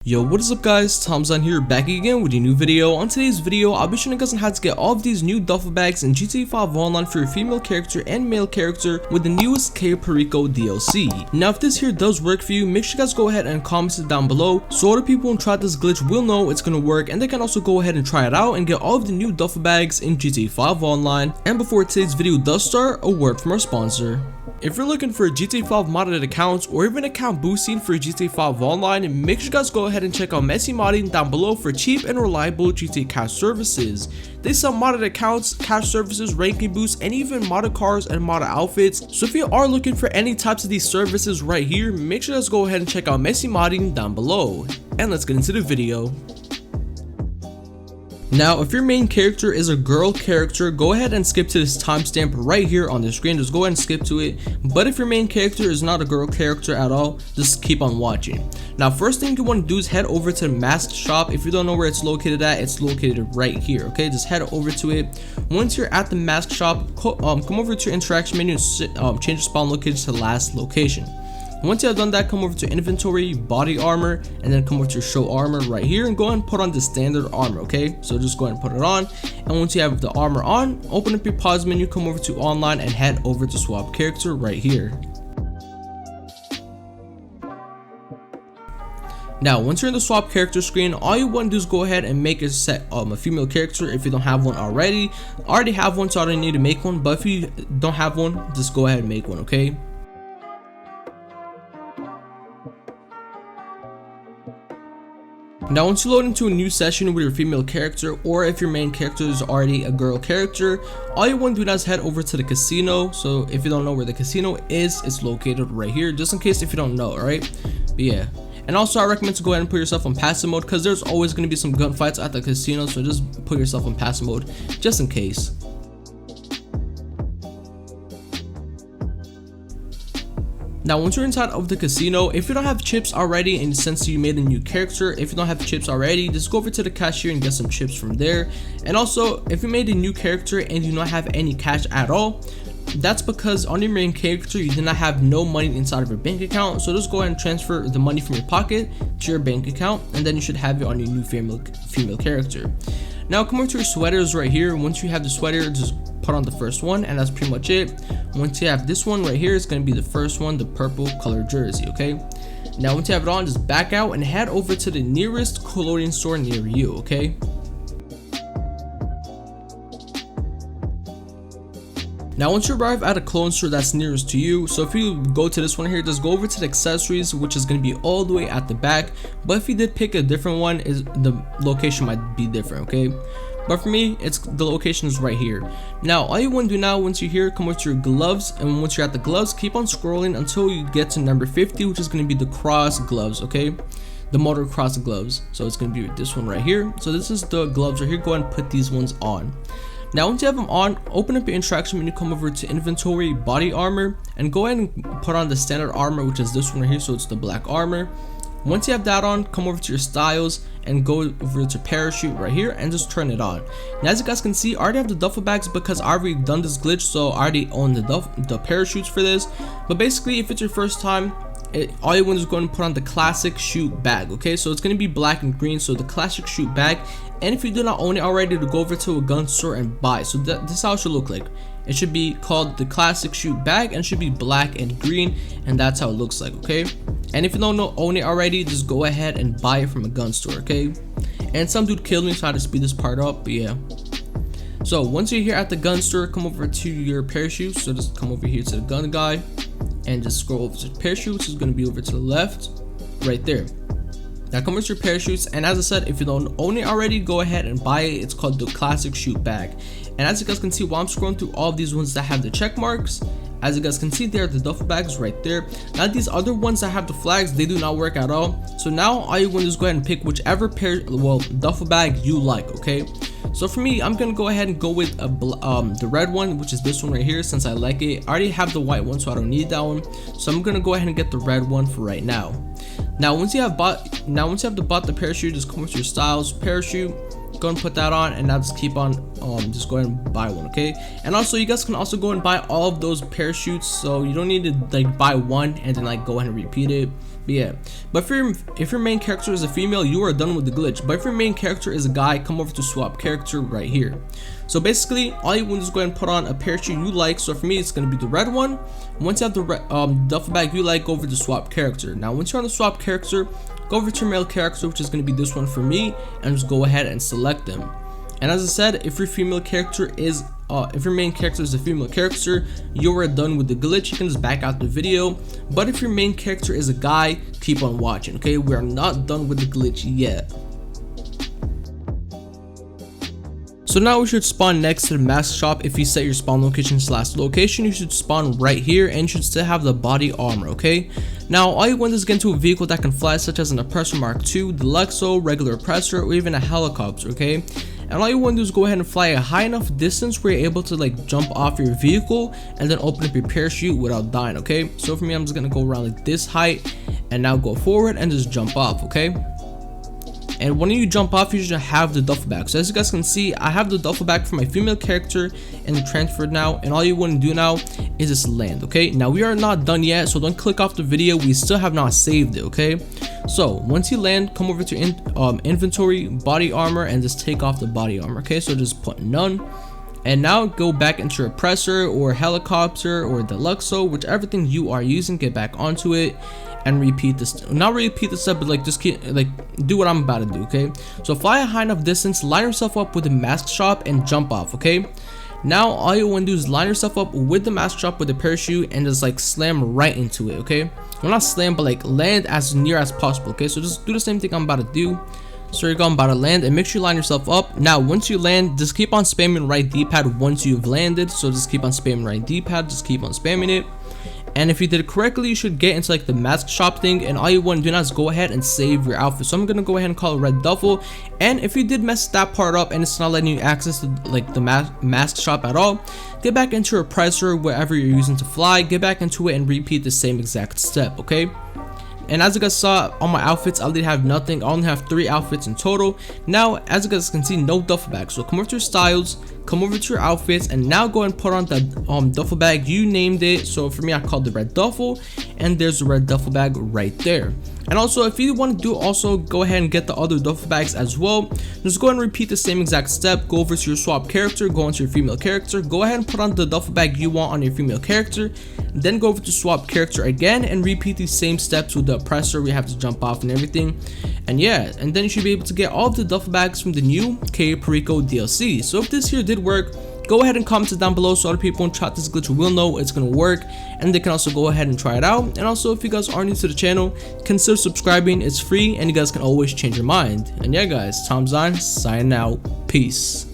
Yo, what is up guys, Tiimedesign here, back again with a new video. On today's video, I'll be showing you guys on how to get all of these new duffel bags in GTA 5 Online for your female character and male character with the newest Cayo Perico DLC. Now if this here does work for you, make sure you guys go ahead and comment it down below so other people who try this glitch will know it's gonna work and they can also go ahead and try it out and get all of the new duffel bags in GTA 5 Online. And before today's video does start, a word from our sponsor. If you're looking for a GTA 5 modded account or even account boosting for GTA 5 Online, make sure you guys go ahead and check out Messy Modding down below for cheap and reliable GTA cash services. They sell modded accounts, cash services, ranking boosts, and even modded cars and modded outfits. So if you are looking for any types of these services right here, make sure you guys go ahead and check out Messy Modding down below. And let's get into the video. Now, if your main character is a girl character, go ahead and skip to this timestamp right here on the screen. Just go ahead and skip to it. But if your main character is not a girl character at all, just keep on watching. Now, first thing you want to do is head over to the mask shop. If you don't know where it's located at, it's located right here. Okay, just head over to it. Once you're at the mask shop, come over to your interaction menu and change the spawn location to the last location. Once you have done that, come over to inventory, body armor, and then come over to your show armor right here and go ahead and put on the standard armor. Okay, so just go ahead and put it on, and once you have the armor on, open up your pause menu, come over to online, and head over to swap character right here. Now, once you're in the swap character screen, all you want to do is go ahead and make a set a female character if you don't have one already. I already have one, so I don't need to make one, but if you don't have one, just go ahead and make one. Okay. Now, once you load into a new session with your female character, or if your main character is already a girl character, all you want to do now is head over to the casino. So if you don't know where the casino is, it's located right here, just in case if you don't know, alright? But yeah. And also I recommend to go ahead and put yourself on passive mode because there's always going to be some gunfights at the casino, so just put yourself on passive mode just in case. Now, once you're inside of the casino, if you don't have chips already, and since you made a new character, if you don't have chips already, just go over to the cashier and get some chips from there. And also, if you made a new character and you do not have any cash at all, that's because on your main character you did not have no money inside of your bank account. So just go ahead and transfer the money from your pocket to your bank account, and then you should have it on your new female character. Now, come over to your sweaters right here. Once you have the sweater, just put on the first one, and that's pretty much it. Once you have this one right here, it's going to be the first one, the purple color jersey. Okay, now once you have it on, just back out and head over to the nearest clothing store near you. Okay, now once you arrive at a clothing store that's nearest to you, so if you go to this one here, just go over to the accessories, which is going to be all the way at the back. But if you did pick a different one, the location might be different. Okay, but for me, the location is right here. Now, all you want to do now, once you're here, come over to your gloves, and once you're at the gloves, keep on scrolling until you get to number 50, which is going to be the cross gloves. Okay, the motor cross gloves. So it's going to be this one right here. So this is the gloves right here. Go ahead and put these ones on. Now, once you have them on, open up your interaction menu, come over to inventory, body armor, and go ahead and put on the standard armor, which is this one right here. So it's the black armor. Once you have that on, come over to your styles and go over to parachute right here and just turn it on. Now, as you guys can see, I already have the duffel bags because I already done this glitch, so I already own the parachutes for this. But basically, if it's your first time, all you want is going to put on the classic chute bag. Okay, so it's going to be black and green, so the classic chute bag. And if you do not own it already, to go over to a gun store and buy. So this is how it should look like. It should be called the classic chute bag and should be black and green, and that's how it looks like. Okay, and if you don't own it already, just go ahead and buy it from a gun store. Okay, and some dude killed me, so I had to speed this part up, but yeah. So once you're here at the gun store, come over to your parachute. So just come over here to the gun guy and just scroll over to the parachute, which is going to be over to the left right there. Now come over to your parachutes, and as I said, if you don't own it already, go ahead and buy it. It's called the classic chute bag. And as you guys can see, while I'm scrolling through all of these ones that have the check marks, as you guys can see, there are the duffel bags right there. Now these other ones that have the flags, they do not work at all. So now all you want to do is go ahead and pick whichever duffel bag you like. Okay, so for me, I'm gonna go ahead and go with the red one, which is this one right here, since I like it. I already have the white one, so I don't need that one. So I'm gonna go ahead and get the red one for right now. Now once you have bought the parachute, just come with your styles, parachute, go and put that on, and now just keep on just go ahead and buy one. Okay, and also you guys can also go and buy all of those parachutes, so you don't need to like buy one and then like go ahead and repeat it. But yeah, but if your main character is a female, you are done with the glitch. But if your main character is a guy, come over to swap character right here. So basically, all you want is go ahead and put on a parachute you like. So for me, it's gonna be the red one. Once you have the duffel bag you like, go over to swap character. Now, once you're on the swap character, go over to your male character, which is gonna be this one for me, and just go ahead and select them. And as I said, if your female character is if your main character is a female character, you are done with the glitch. You can just back out the video. But if your main character is a guy, keep on watching, okay? We are not done with the glitch yet. So now we should spawn next to the mask shop. If you set your spawn location / location, you should spawn right here and you should still have the body armor, okay? Now all you want is get into a vehicle that can fly, such as an Oppressor Mark II, the Luxo, regular Oppressor, or even a helicopter, okay? And all you want to do is go ahead and fly a high enough distance where you're able to like jump off your vehicle and then open up your parachute without dying, okay? So for me, I'm just gonna go around like this height and now go forward and just jump off, okay? And when you jump off, you should have the duffel bag. So as you guys can see, I have the duffel bag for my female character and the transferred now. And all you want to do now is just land, okay? Now we are not done yet, so don't click off the video. We still have not saved it, okay? So once you land, come over to inventory, body armor, and just take off the body armor, okay? So just put none. And now go back into your Oppressor or helicopter or the Luxo, whichever thing you are using, get back onto it and repeat this. Not repeat the step, but like just keep like do what I'm about to do, okay? So fly a high enough distance, line yourself up with the mask shop and jump off, okay? Now all you want to do is line yourself up with the mask shop with the parachute and just like slam right into it, okay? Well, not slam, but like land as near as possible, okay? So just do the same thing I'm about to do. So you're going about to land and make sure you line yourself up. Now once you land, just keep on spamming right D-pad once you've landed. So just keep on spamming right D-pad, just keep on spamming it. And if you did it correctly, you should get into like the mask shop thing, and all you want to do now is go ahead and save your outfit. So I'm gonna go ahead and call it red duffel. And if you did mess that part up and it's not letting you access like the mask shop at all, get back into your Oppressor, wherever you're using to fly, get back into it and repeat the same exact step, okay? And as you guys saw on my outfits, I did have nothing. I only have 3 outfits in total. Now, as you guys can see, no duffel bag. So come over to your styles, come over to your outfits, and now go and put on the duffel bag. You named it. So for me, I called it red duffel, and there's the red duffel bag right there. And also, if you want to do also, go ahead and get the other duffel bags as well. Just go ahead and repeat the same exact step. Go over to your swap character, go into your female character, go ahead and put on the duffel bag you want on your female character. Then go over to swap character again and repeat the same steps with the Oppressor. We have to jump off and everything. And yeah, and then you should be able to get all of the duffel bags from the new Cayo Perico DLC. So if this here did work, go ahead and comment it down below so other people who try this glitch will know it's gonna work, and they can also go ahead and try it out. And also, if you guys are new to the channel, consider subscribing. It's free and you guys can always change your mind. And yeah guys, TiimeDesign signing out. Peace.